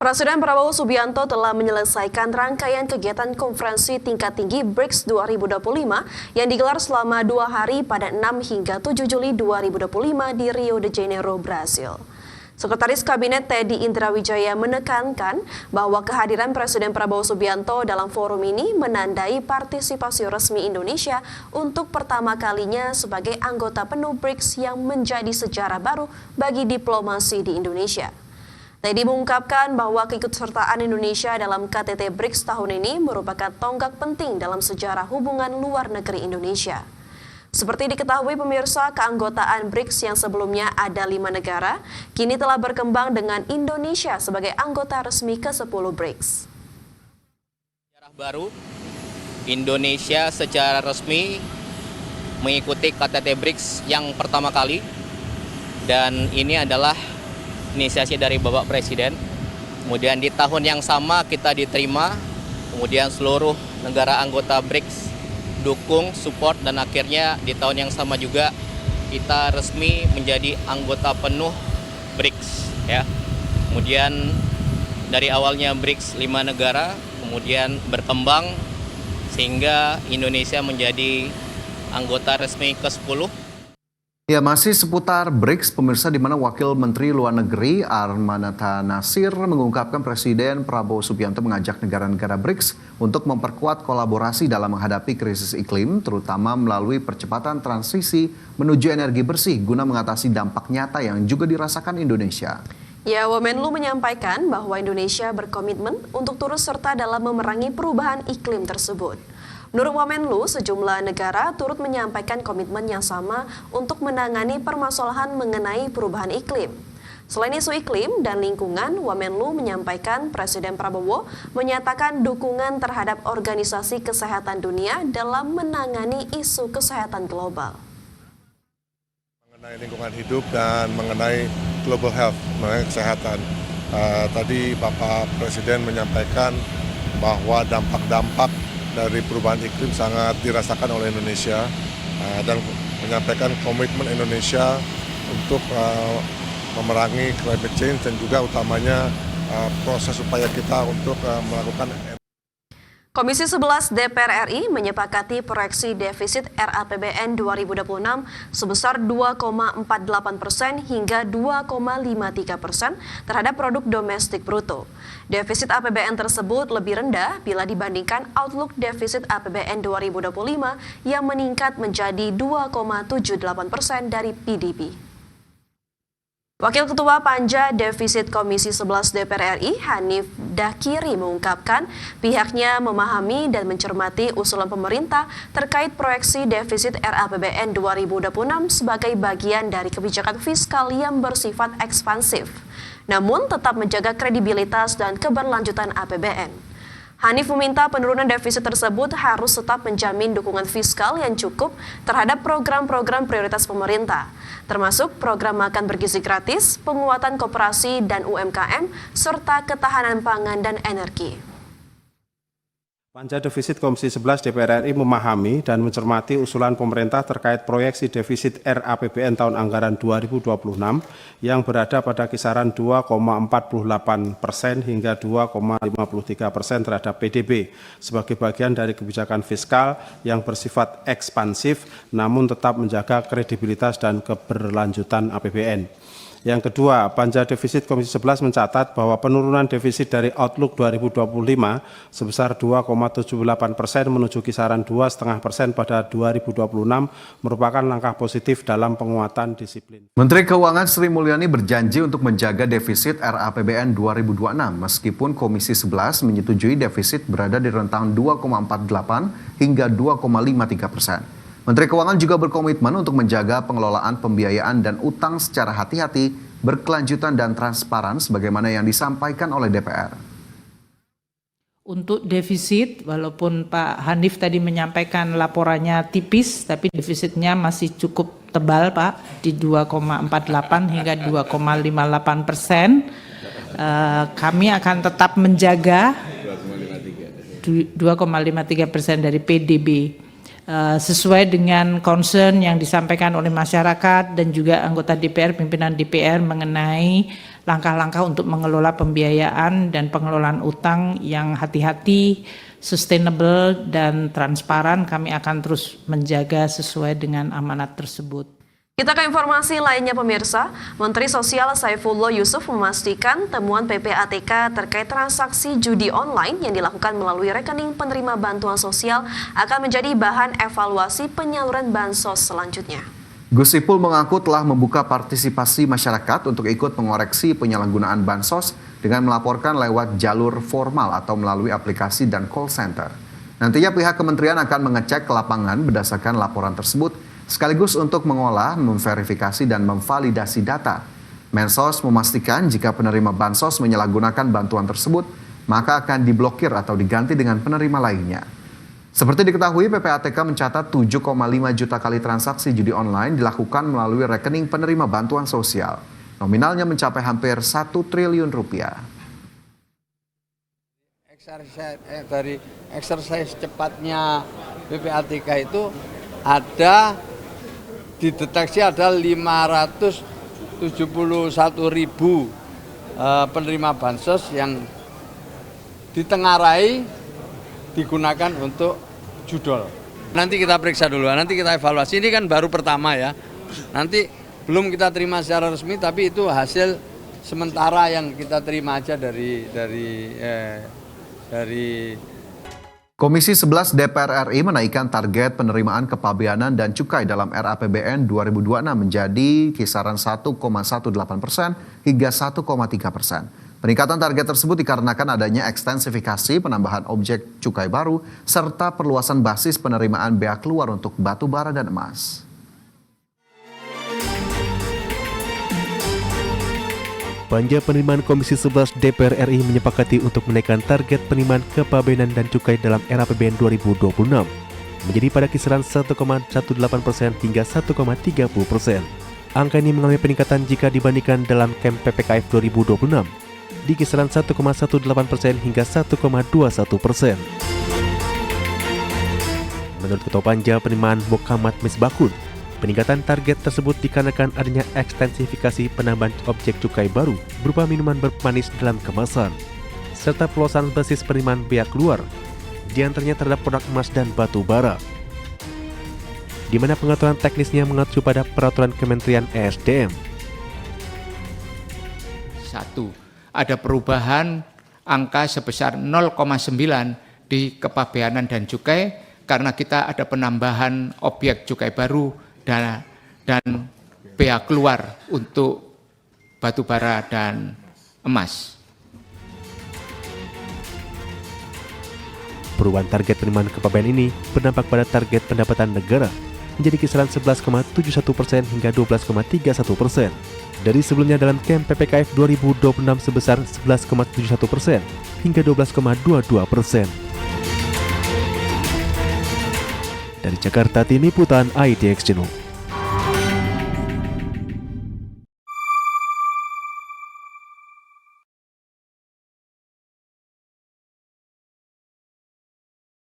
Presiden Prabowo Subianto telah menyelesaikan rangkaian kegiatan konferensi tingkat tinggi BRICS 2025 yang digelar selama 2 hari pada 6 hingga 7 Juli 2025 di Rio de Janeiro, Brasil. Sekretaris Kabinet Teddy Indrawijaya menekankan bahwa kehadiran Presiden Prabowo Subianto dalam forum ini menandai partisipasi resmi Indonesia untuk pertama kalinya sebagai anggota penuh BRICS yang menjadi sejarah baru bagi diplomasi di Indonesia. Teddy mengungkapkan bahwa keikutsertaan Indonesia dalam KTT BRICS tahun ini merupakan tonggak penting dalam sejarah hubungan luar negeri Indonesia. Seperti diketahui pemirsa, keanggotaan BRICS yang sebelumnya ada 5 negara, kini telah berkembang dengan Indonesia sebagai anggota resmi ke-10 BRICS. Sejarah baru, Indonesia secara resmi mengikuti KTT BRICS yang pertama kali, dan ini adalah inisiasi dari Bapak Presiden. Kemudian di tahun yang sama kita diterima, kemudian seluruh negara anggota BRICS dukung, support, dan akhirnya di tahun yang sama juga kita resmi menjadi anggota penuh BRICS. Ya. Kemudian dari awalnya BRICS 5 negara, kemudian berkembang sehingga Indonesia menjadi anggota resmi ke-10. Ya, masih seputar BRICS, pemirsa, di mana Wakil Menteri Luar Negeri Armanata Nasir mengungkapkan Presiden Prabowo Subianto mengajak negara-negara BRICS untuk memperkuat kolaborasi dalam menghadapi krisis iklim, terutama melalui percepatan transisi menuju energi bersih guna mengatasi dampak nyata yang juga dirasakan Indonesia. Ya, Wamenlu menyampaikan bahwa Indonesia berkomitmen untuk turut serta dalam memerangi perubahan iklim tersebut. Menurut Wamenlu, sejumlah negara turut menyampaikan komitmen yang sama untuk menangani permasalahan mengenai perubahan iklim. Selain isu iklim dan lingkungan, Wamenlu menyampaikan Presiden Prabowo menyatakan dukungan terhadap Organisasi Kesehatan Dunia dalam menangani isu kesehatan global. Mengenai lingkungan hidup dan mengenai global health, mengenai kesehatan. Tadi Bapak Presiden menyampaikan bahwa dampak-dampak dari perubahan iklim sangat dirasakan oleh Indonesia dan menyampaikan komitmen Indonesia untuk memerangi climate change dan juga utamanya proses upaya kita untuk melakukan. Komisi 11 DPR RI menyepakati proyeksi defisit RAPBN 2026 sebesar 2,48% hingga 2,53% terhadap produk domestik bruto. Defisit APBN tersebut lebih rendah bila dibandingkan outlook defisit APBN 2025 yang meningkat menjadi 2,78% dari PDB. Wakil Ketua Panja Defisit Komisi 11 DPR RI, Hanif Dakiri, mengungkapkan pihaknya memahami dan mencermati usulan pemerintah terkait proyeksi defisit RAPBN 2026 sebagai bagian dari kebijakan fiskal yang bersifat ekspansif, namun tetap menjaga kredibilitas dan keberlanjutan APBN. Hanif meminta penurunan defisit tersebut harus tetap menjamin dukungan fiskal yang cukup terhadap program-program prioritas pemerintah, termasuk program makan bergizi gratis, penguatan koperasi dan UMKM, serta ketahanan pangan dan energi. Panja Defisit Komisi 11 DPR RI memahami dan mencermati usulan pemerintah terkait proyeksi defisit RAPBN tahun anggaran 2026 yang berada pada kisaran 2,48% hingga 2,53% terhadap PDB sebagai bagian dari kebijakan fiskal yang bersifat ekspansif namun tetap menjaga kredibilitas dan keberlanjutan APBN. Yang kedua, Panja Defisit Komisi 11 mencatat bahwa penurunan defisit dari Outlook 2025 sebesar 2,78% menuju kisaran 2,5% pada 2026 merupakan langkah positif dalam penguatan disiplin. Menteri Keuangan Sri Mulyani berjanji untuk menjaga defisit RAPBN 2026 meskipun Komisi 11 menyetujui defisit berada di rentang 2,48 hingga 2,53%. Menteri Keuangan juga berkomitmen untuk menjaga pengelolaan pembiayaan dan utang secara hati-hati, berkelanjutan dan transparan sebagaimana yang disampaikan oleh DPR. Untuk defisit, walaupun Pak Hanif tadi menyampaikan laporannya tipis, tapi defisitnya masih cukup tebal, Pak, di 2,48 hingga 2,58%. Kami akan tetap menjaga 2,53% dari PDB. Sesuai dengan concern yang disampaikan oleh masyarakat dan juga anggota DPR, pimpinan DPR mengenai langkah-langkah untuk mengelola pembiayaan dan pengelolaan utang yang hati-hati, sustainable, dan transparan. Kami akan terus menjaga sesuai dengan amanat tersebut. Kita ke informasi lainnya pemirsa, Menteri Sosial Saifullah Yusuf memastikan temuan PPATK terkait transaksi judi online yang dilakukan melalui rekening penerima bantuan sosial akan menjadi bahan evaluasi penyaluran bansos selanjutnya. Gus Ipul mengaku telah membuka partisipasi masyarakat untuk ikut mengoreksi penyalahgunaan bansos dengan melaporkan lewat jalur formal atau melalui aplikasi dan call center. Nantinya pihak kementerian akan mengecek ke lapangan berdasarkan laporan tersebut, sekaligus untuk mengolah, memverifikasi, dan memvalidasi data. Mensos memastikan jika penerima bansos menyalahgunakan bantuan tersebut, maka akan diblokir atau diganti dengan penerima lainnya. Seperti diketahui, PPATK mencatat 7,5 juta kali transaksi judi online dilakukan melalui rekening penerima bantuan sosial. Nominalnya mencapai hampir 1 triliun rupiah. Dari exercise cepatnya PPATK itu ada dideteksi ada 571.000 penerima bansos yang ditengarai digunakan untuk judol. Nanti kita periksa dulu, nanti kita evaluasi. Ini kan baru pertama ya. Nanti belum kita terima secara resmi, tapi itu hasil sementara yang kita terima aja dari Komisi 11 DPR RI menaikkan target penerimaan kepabeanan dan cukai dalam RAPBN 2026 menjadi kisaran 1,18% hingga 1,3%. Peningkatan target tersebut dikarenakan adanya ekstensifikasi penambahan objek cukai baru serta perluasan basis penerimaan bea keluar untuk batu bara dan emas. Panja penerimaan Komisi 11 DPR RI menyepakati untuk menaikkan target penerimaan kepabeanan dan cukai dalam RAPBN 2026 menjadi pada kisaran 1,18% hingga 1,30%. Angka ini mengalami peningkatan jika dibandingkan dalam KEM PPKF 2026 di kisaran 1,18% hingga 1,21%. Menurut Ketua Panja Penerimaan Muhammad Misbahun, peningkatan target tersebut dikarenakan adanya ekstensifikasi penambahan objek cukai baru berupa minuman bermanis dalam kemasan, serta perluasan basis penerimaan bea keluar, diantaranya terhadap produk emas dan batu bara, di mana pengaturan teknisnya mengacu pada peraturan Kementerian ESDM. 1. Ada perubahan angka sebesar 0,9 di kepabeanan dan cukai karena kita ada penambahan objek cukai baru dan bea keluar untuk batu bara dan emas. Perubahan target penerimaan kepabeanan ini berdampak pada target pendapatan negara menjadi kisaran 11,71% hingga 12,31%. Dari sebelumnya dalam KEM PPKF 2026 sebesar 11,71% hingga 12,22%. Dari Jakarta, Tim Liputan IDX Channel.